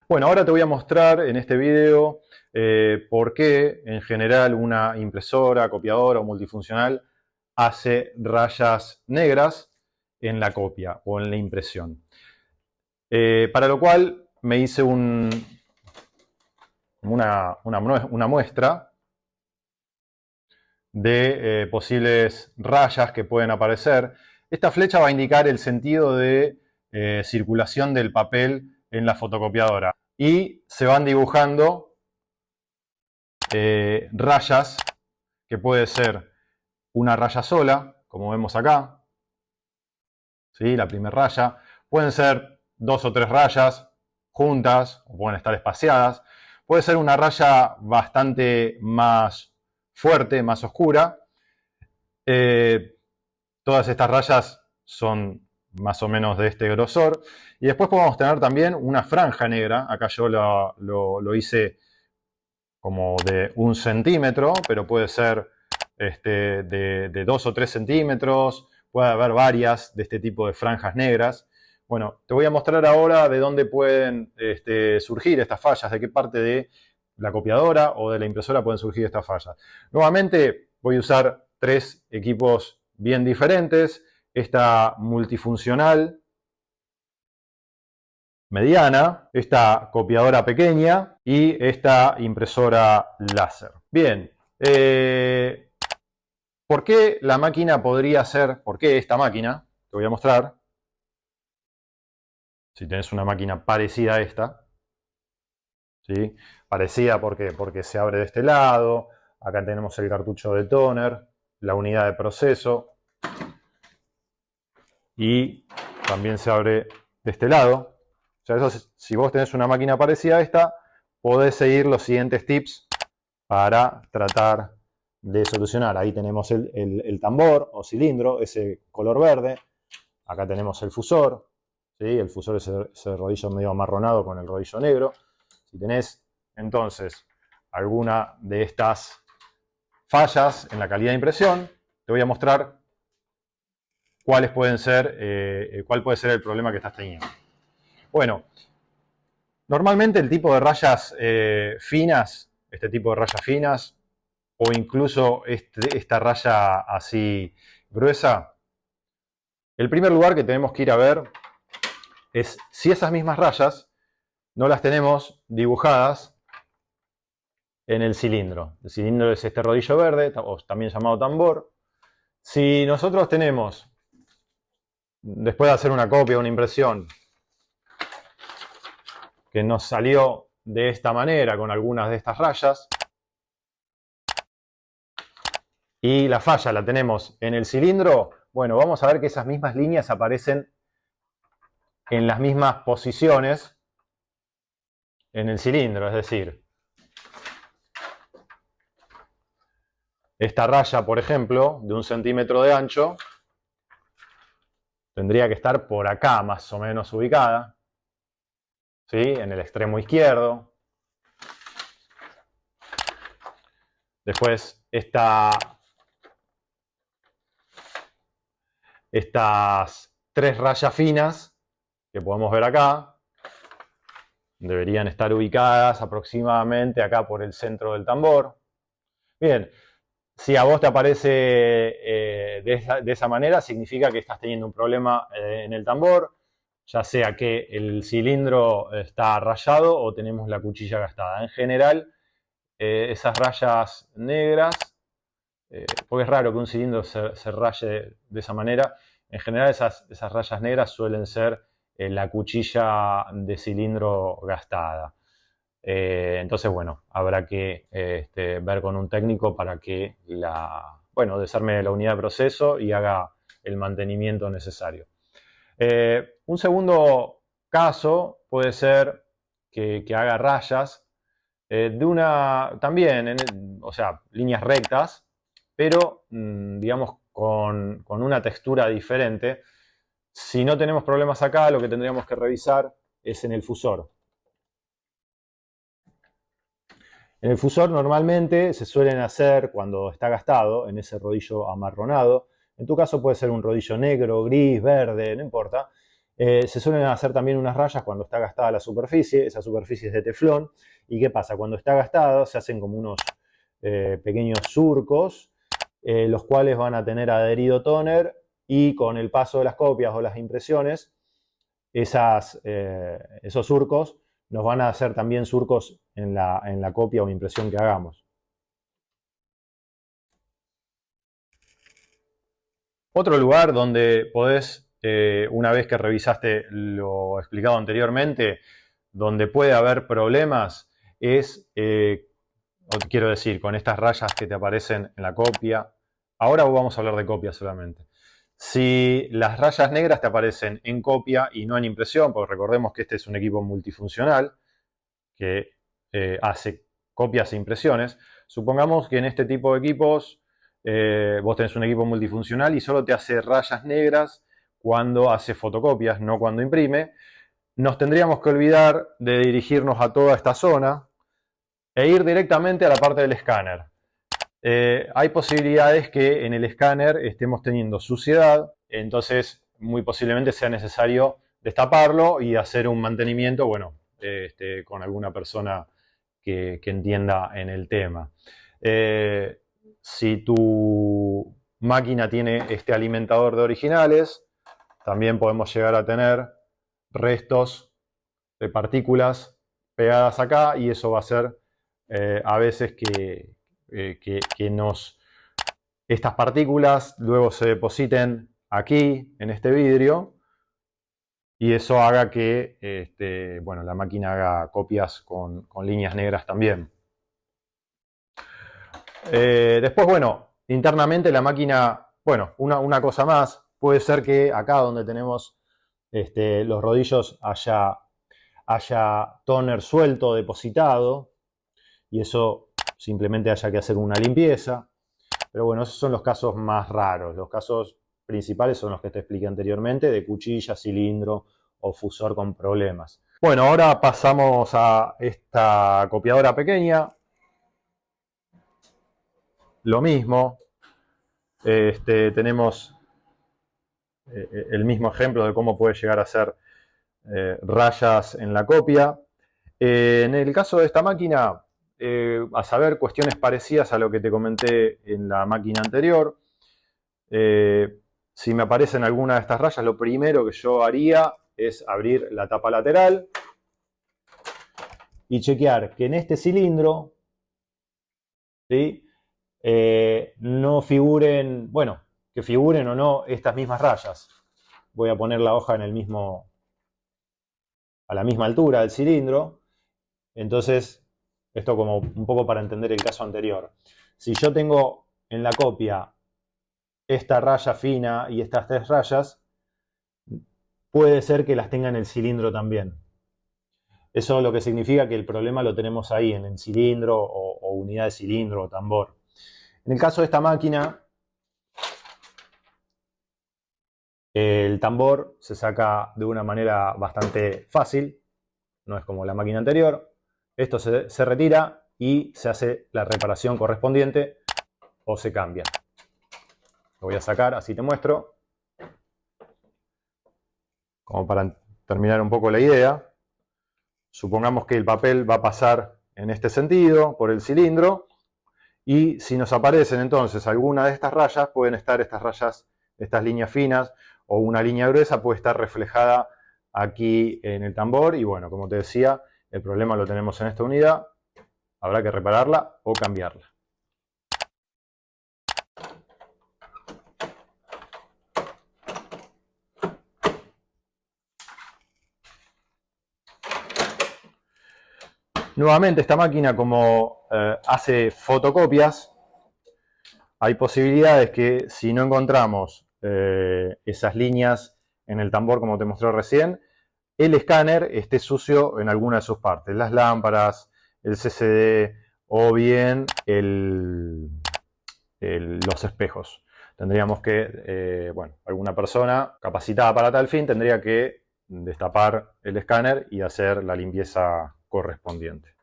Bueno, ahora te voy a mostrar en este video por qué en general una impresora, copiadora o multifuncional hace rayas negras en la copia o en la impresión. Para lo cual me hice una muestra de posibles rayas que pueden aparecer. Esta flecha va a indicar el sentido de circulación del papel en la fotocopiadora. Y se van dibujando rayas, que puede ser una raya sola, como vemos acá, ¿sí? La primera raya. Pueden ser dos o tres rayas juntas, o pueden estar espaciadas. Puede ser una raya bastante más fuerte, más oscura. Todas estas rayas son más o menos de este grosor. Y después podemos tener también una franja negra. Acá yo lo hice como de 1 centímetro, pero puede ser de 2 o 3 centímetros. Puede haber varias de este tipo de franjas negras. Bueno, te voy a mostrar ahora de dónde pueden surgir estas fallas, de qué parte de la copiadora o de la impresora pueden surgir estas fallas. Nuevamente voy a usar tres equipos bien diferentes. Esta multifuncional mediana, esta copiadora pequeña y esta impresora láser. Bien, ¿por qué la máquina podría ser, por qué esta máquina? Te voy a mostrar. Si tenés una máquina parecida a esta, ¿sí? Parecida porque se abre de este lado, acá tenemos el cartucho de toner, la unidad de proceso y también se abre de este lado. O sea, eso, si vos tenés una máquina parecida a esta, podés seguir los siguientes tips para tratar de solucionar. Ahí tenemos el tambor o cilindro, ese color verde. Acá tenemos el fusor, ¿sí? El fusor es ese rodillo medio amarronado con el rodillo negro. Si tenés entonces alguna de estas fallas en la calidad de impresión, te voy a mostrar cuáles pueden ser, cuál puede ser el problema que estás teniendo. Bueno, normalmente el tipo de rayas finas, este tipo de rayas finas, o incluso esta raya así gruesa, el primer lugar que tenemos que ir a ver es si esas mismas rayas no las tenemos dibujadas en el cilindro. El cilindro es este rodillo verde, o también llamado tambor. Si nosotros tenemos, después de hacer una copia o una impresión, que nos salió de esta manera con algunas de estas rayas, y la falla la tenemos en el cilindro, bueno, vamos a ver que esas mismas líneas aparecen en las mismas posiciones en el cilindro, es decir, esta raya, por ejemplo, de 1 centímetro de ancho, tendría que estar por acá más o menos ubicada, ¿sí? En el extremo izquierdo. Después estas tres rayas finas que podemos ver acá deberían estar ubicadas aproximadamente acá por el centro del tambor. Bien, si a vos te aparece de esa manera, significa que estás teniendo un problema en el tambor, ya sea que el cilindro está rayado o tenemos la cuchilla gastada. En general, esas rayas negras, porque es raro que un cilindro se raye de esa manera, en general esas rayas negras suelen ser la cuchilla de cilindro gastada. Entonces, bueno, habrá que ver con un técnico para que desarme la unidad de proceso y haga el mantenimiento necesario. Un segundo caso puede ser que haga rayas también, o sea, líneas rectas, pero digamos con una textura diferente. Si no tenemos problemas acá, lo que tendríamos que revisar es en el fusor. En el fusor normalmente se suelen hacer cuando está gastado en ese rodillo amarronado. En tu caso puede ser un rodillo negro, gris, verde, no importa. Se suelen hacer también unas rayas cuando está gastada la superficie, esa superficie es de teflón. ¿Y qué pasa? Cuando está gastada se hacen como unos pequeños surcos, los cuales van a tener adherido tóner y con el paso de las copias o las impresiones, esos surcos nos van a hacer también surcos en la copia o impresión que hagamos. Otro lugar donde podés, una vez que revisaste lo explicado anteriormente, donde puede haber problemas es, quiero decir, con estas rayas que te aparecen en la copia. Ahora vamos a hablar de copia solamente. Si las rayas negras te aparecen en copia y no en impresión, porque recordemos que este es un equipo multifuncional que hace copias e impresiones, supongamos que en este tipo de equipos vos tenés un equipo multifuncional y solo te hace rayas negras cuando hace fotocopias, no cuando imprime. Nos tendríamos que olvidar de dirigirnos a toda esta zona e ir directamente a la parte del escáner. Hay posibilidades que en el escáner estemos teniendo suciedad, entonces muy posiblemente sea necesario destaparlo y hacer un mantenimiento, bueno, con alguna persona que entienda en el tema. Si tu máquina tiene este alimentador de originales, también podemos llegar a tener restos de partículas pegadas acá y eso va a hacer a veces que estas partículas luego se depositen aquí en este vidrio y eso haga que bueno, la máquina haga copias con líneas negras también. Después, bueno, internamente la máquina, bueno, una cosa más, puede ser que acá donde tenemos los rodillos haya tóner suelto depositado y eso simplemente haya que hacer una limpieza. Pero bueno, esos son los casos más raros. Los casos principales son los que te expliqué anteriormente, de cuchilla, cilindro o fusor con problemas. Bueno, ahora pasamos a esta copiadora pequeña. Lo mismo. Tenemos el mismo ejemplo de cómo puede llegar a ser rayas en la copia. En el caso de esta máquina, a saber, cuestiones parecidas a lo que te comenté en la máquina anterior. Si me aparecen alguna de estas rayas, lo primero que yo haría es abrir la tapa lateral y chequear que en este cilindro, ¿sí? No figuren, bueno, que figuren o no estas mismas rayas. Voy a poner la hoja en a la misma altura del cilindro. Entonces, esto como un poco para entender el caso anterior. Si yo tengo en la copia esta raya fina y estas tres rayas, puede ser que las tenga en el cilindro también. Eso lo que significa que el problema lo tenemos ahí, en el cilindro o unidad de cilindro o tambor. En el caso de esta máquina, el tambor se saca de una manera bastante fácil, no es como la máquina anterior. Esto se retira y se hace la reparación correspondiente o se cambia. Lo voy a sacar, así te muestro. Como para terminar un poco la idea. Supongamos que el papel va a pasar en este sentido, por el cilindro. Y si nos aparecen entonces alguna de estas rayas, pueden estar estas rayas, estas líneas finas o una línea gruesa puede estar reflejada aquí en el tambor. Y bueno, como te decía, el problema lo tenemos en esta unidad. Habrá que repararla o cambiarla. Nuevamente, esta máquina, como hace fotocopias, hay posibilidades que si no encontramos esas líneas en el tambor, como te mostré recién, el escáner esté sucio en alguna de sus partes, las lámparas, el CCD o bien los espejos. Tendríamos que, bueno, alguna persona capacitada para tal fin tendría que destapar el escáner y hacer la limpieza correspondiente.